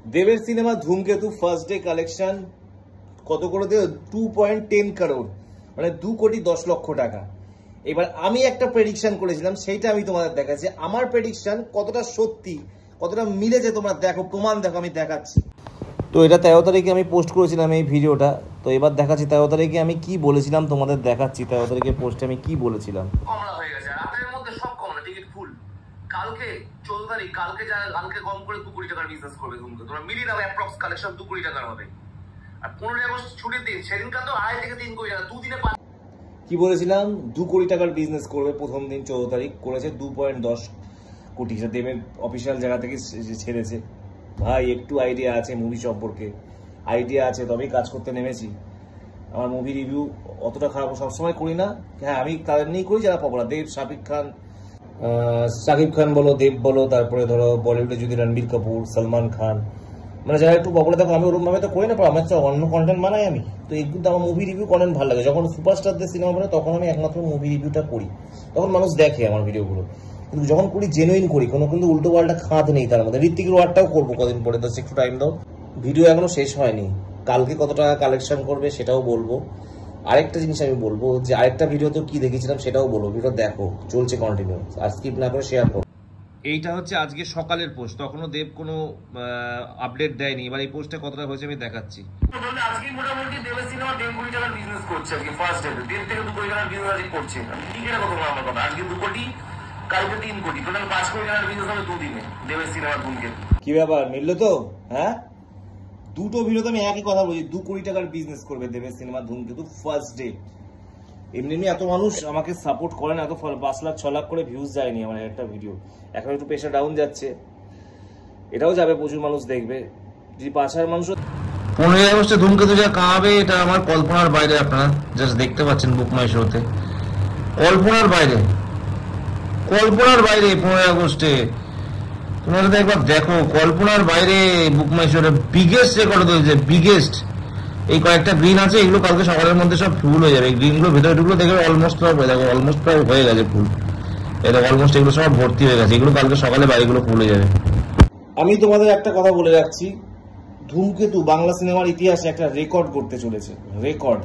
দেবের সিনেমা ধূমকেতু first day collection কত করে দেবে? 2.10 crore, মানে 2,10,00,000 টাকা। এবার আমি একটা প্রেডিকশন করেছিলাম, সেইটা আমি তোমাদের দেখাচ্ছি। আমার প্রেডিকশন কতটা সত্যি, কতটা মিলেছে তোমরা দেখো, প্রমাণ দেখো, আমি দেখাচ্ছি। তো এটা 13 তারিখে আমি পোস্ট করেছিলাম এই ভিডিওটা। তো এবার দেখাচ্ছি 13 তারিখে আমি কি বলেছিলাম, তোমাদের দেখাচ্ছি 13 তারিখে পোস্টে আমি কি বলেছিলাম। কমলা হয়ে গেছে, রাতের মধ্যে সব কমলা, টিকিট ফুল। কালকে 14 তারিখ, কালকে কম করে 2 কোটি টাকার বিজনেস করবে ধূমকেতু। তোমরা মিলিয়ে দাও, অ্যাপ্রক্স কালেকশন 2 কোটি টাকার হবে। আর 15 আগস্ট ছুটির দিন, সেদিনকার তো 2.5 থেকে 3 কোটি টাকা, দুদিনে। কি বলেছিলাম? 2 কোটি টাকার বিজনেস করবে প্রথম দিন 14 তারিখ, করেছে 2.10 কোটি। দেবের অফিসিয়াল জায়গা থেকে ছেড়েছে। ভাই একটু আইডিয়া আছে মুভি সম্পর্কে, আইডিয়া আছে তবেই কাজ করতে নেমেছি। আমার মুভি রিভিউ অতটা খারাপ সবসময় করি না। হ্যাঁ, আমি তাদের নিয়েই করি যারা পপুলার। দেব, শাকিব খান বলো, দেব বলো, তারপরে ধরো বলিউডে যদি রণবীর কাপুর, সলমান খান, মানে যারা একটু পপুলার থাকো। আমি ওরকম ভাবে তো করি না, আমার তো অন্য কন্টেন্ট বানাই আমি। তো এই কিন্তু আমার মুভি রিভিউ কন্টেন্ট ভালো লাগে। যখন সুপারস্টারদের সিনেমা বানাই তখন আমি একমাত্র মুভি রিভিউটা করি, তখন মানুষ দেখে আমার ভিডিওগুলো। কিন্তু যখন করি জেনুইন করি, কোনো কিন্তু উল্টো পাল্টা খাত নেই তার মধ্যে। ঋত্বিকের ওয়ার্ডটাও করবো কদিন পরে, তো একটু টাইম দাও। ভিডিও এখনো শেষ হয়নি, কালকে কত টাকা কালেকশন করবে সেটাও বলবো। আরেকটা জিনিস আমি বলবো যে আরেকটা ভিডিও তো কি দেখেছিলাম সেটাও বলবো। ভিডিও দেখো, চলছে কন্টিনিউ, আর স্কিপ না করে শেয়ার করো। এইটা হচ্ছে আজকে সকালের পোস্ট, তখনও দেব কোনো আপডেট দেয়নি। এবার এই পোস্টটা কতটা হয়েছে আমি দেখাচ্ছি। আজকে মোটামুটি দেবের সিনেমা 1.5 কোটি টাকার বিজনেস করছে। আজকে ফার্স্ট ডে 1.5 থেকে 2 কোটি টাকার বিজনেস আজকে করছে। টিকিটের কথা বলা আমার কথা, আজকে 2 কোটি, কালকে 3 কোটি, টোটাল 5 কোটি টাকার বিজনেস হবে 2 দিনে দেবের সিনেমা ধূমকেতু। কি ব্যাপার, মিললো তো? হ্যাঁ, দুটো ভিডিওতে আমি একই কথা বলছি, 2 কোটি টাকার বিজনেস করবে দেবের সিনেমা ধূমকেতু ফার্স্ট ডে। এমনি এত মানুষ আমাকে সাপোর্ট করেন, এত 5 লাখ 6 লাখ করে ভিউজ যায়নি আমার একটা ভিডিও। এখন একটু প্রেশার ডাউন যাচ্ছে, এটাও যাবে, প্রচুর মানুষ দেখবে। যদি 5,000 মানুষ 15 আগস্টে ধূমকেতু যা কামাবে এটা আমার কল্পনার বাইরে। আপনারা জাস্ট দেখতে পাচ্ছেন বুক মাই শোতে, কল্পনার বাইরে, কল্পনার বাইরে 15 আগস্টে। তোমরা যদি একবার দেখো, কল্পনার বাইরে বুক মাই শোতে বিগেস্ট রেকর্ড হয়েছে, বিগেস্ট। এই কয়েকটা গ্রিন আছে, এগুলো কালকে সকালের মধ্যে সব ফুল হয়ে যাবে। এই গ্রিনগুলো ভেতরে ঢুকলো, দেখবে অলমোস্ট সব হয়ে যাবে, অলমোস্ট প্রায় হয়ে গেছে ফুল। এটা অলমোস্ট এগুলো সব ভর্তি হয়ে গেছে, এগুলো কালকে সকালে বাড়িগুলো ফুল হয়ে যাবে। আমি তোমাদের একটা কথা বলে রাখছি, ধূমকেতু বাংলা সিনেমার ইতিহাসে একটা রেকর্ড করতে চলেছে, রেকর্ড।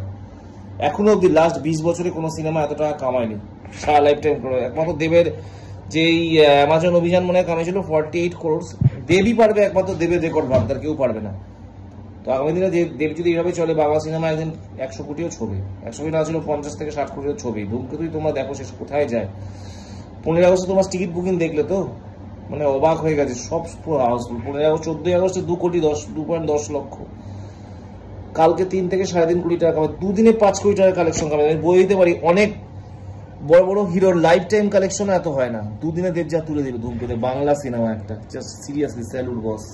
এখনো অব্দি লাস্ট 20 বছরে কোনো সিনেমা এত টাকা কামায়নি সারা লাইফ টাইম করে। একমাত্র দেবের যেই অ্যামাজন অভিযান মনে হয় কামাইছিল 48 crore। দেবই পারবে একমাত্র, দেবের রেকর্ড ভাবতে, আর কেউ পারবে না। তো আগামী দিনে দেব যদি এইভাবে চলে, বাংলা সিনেমা একদিন 100 কোটিও ছবি, 100 কোটি না ছিল 50 থেকে 60 কোটিও ছবি। ধূমকেতুই তোমরা দেখো শেষ কোথায় যায়। 15 আগস্টে তোমার টিকিট বুকিং দেখলে তো মানে অবাক হয়ে গেছে, সব পুরো হাউসফুল। 15 আগস্ট 14 আগস্টে 2.10 লক্ষ, কালকে 3 থেকে 3.5 কোটি টাকা কামাবে, দুদিনে 5 কোটি টাকার কালেকশন কামাবে। আমি বলে দিতে পারি অনেক বড় বড় হিরোর লাইফ টাইম কালেকশন এত হয় না, দুদিনে দেব যা তুলে দিল ধূমকেতু বাংলা সিনেমা একটা। জাস্ট সিরিয়াসলি স্যালুট বস।